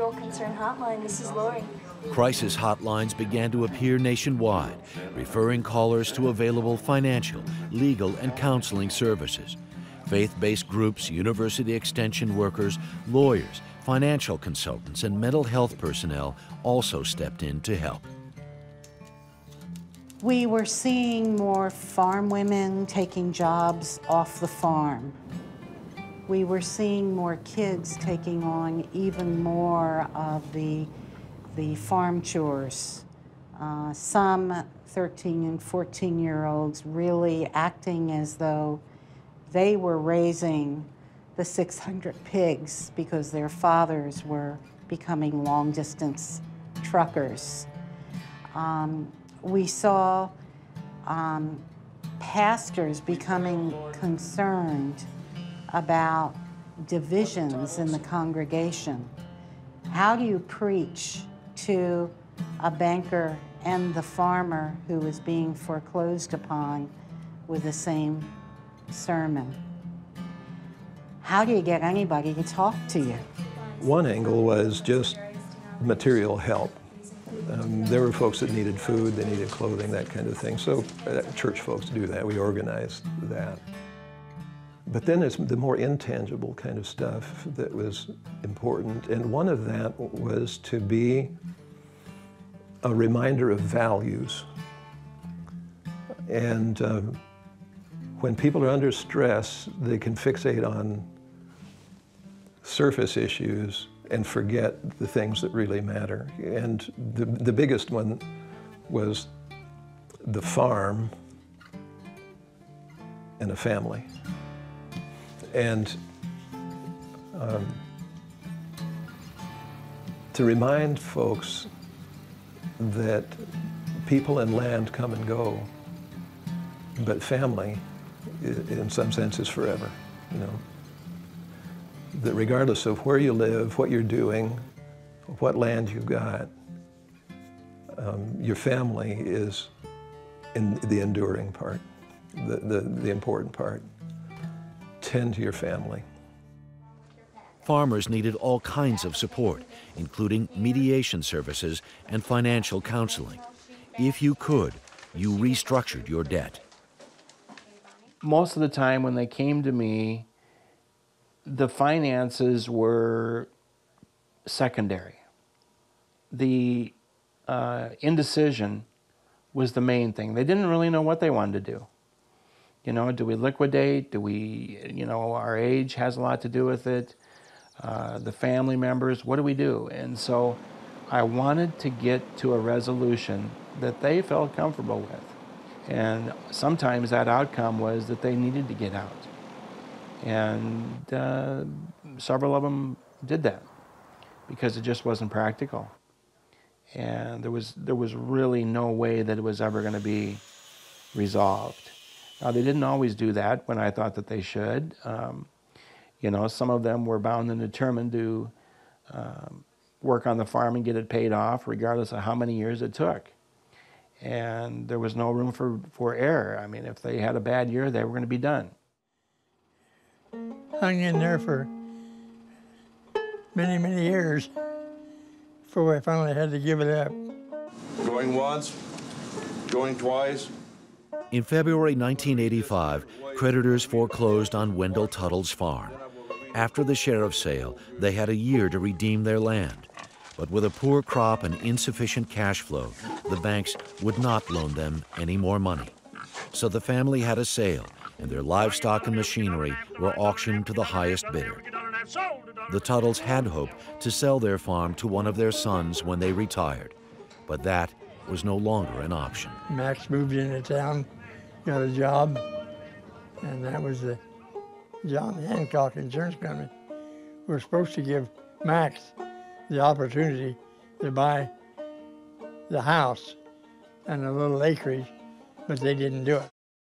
Federal Concern Hotline. This is Lori. Crisis hotlines began to appear nationwide, referring callers to available financial, legal, and counseling services. Faith-based groups, university extension workers, lawyers, financial consultants, and mental health personnel also stepped in to help. We were seeing more farm women taking jobs off the farm. We were seeing more kids taking on even more of the farm chores. Some 13 and 14-year-olds really acting as though they were raising the 600 pigs because their fathers were becoming long-distance truckers. We saw pastors becoming concerned about divisions in the congregation. How do you preach to a banker and the farmer who is being foreclosed upon with the same sermon? How do you get anybody to talk to you? One angle was just material help. There were folks that needed food, they needed clothing, that kind of thing. So church folks do that, we organized that. But then there's the more intangible kind of stuff that was important. And one of that was to be a reminder of values. And when people are under stress, they can fixate on surface issues and forget the things that really matter. And the biggest one was the farm and a family. And to remind folks that people and land come and go, but family, in some sense, is forever, you know. That regardless of where you live, what you're doing, what land you've got, your family is in the enduring part, the important part. Tend to your family. Farmers needed all kinds of support, including mediation services and financial counseling. If you could, you restructured your debt. Most of the time when they came to me, the finances were secondary. The indecision was the main thing. They didn't really know what they wanted to do. You know, do we liquidate? Do we, you know, our age has a lot to do with it. The family members, what do we do? And so I wanted to get to a resolution that they felt comfortable with. And sometimes that outcome was that they needed to get out. And several of them did that because it just wasn't practical. And there was really no way that it was ever going to be resolved. Now, they didn't always do that when I thought that they should. You know, some of them were bound and determined to work on the farm and get it paid off, regardless of how many years it took. And there was no room for error. I mean, if they had a bad year, they were going to be done. Hung in there for many, many years before I finally had to give it up. Going once, going twice. In February 1985, creditors foreclosed on Wendell Tuttle's farm. After the sheriff's sale, they had a year to redeem their land. But with a poor crop and insufficient cash flow, the banks would not loan them any more money. So the family had a sale, and their livestock and machinery were auctioned to the highest bidder. The Tuttles had hoped to sell their farm to one of their sons when they retired, but that was no longer an option. Max moved into town, got a job, and that was the John Hancock Insurance Company. We were supposed to give Max the opportunity to buy the house and a little acreage, but they didn't do it.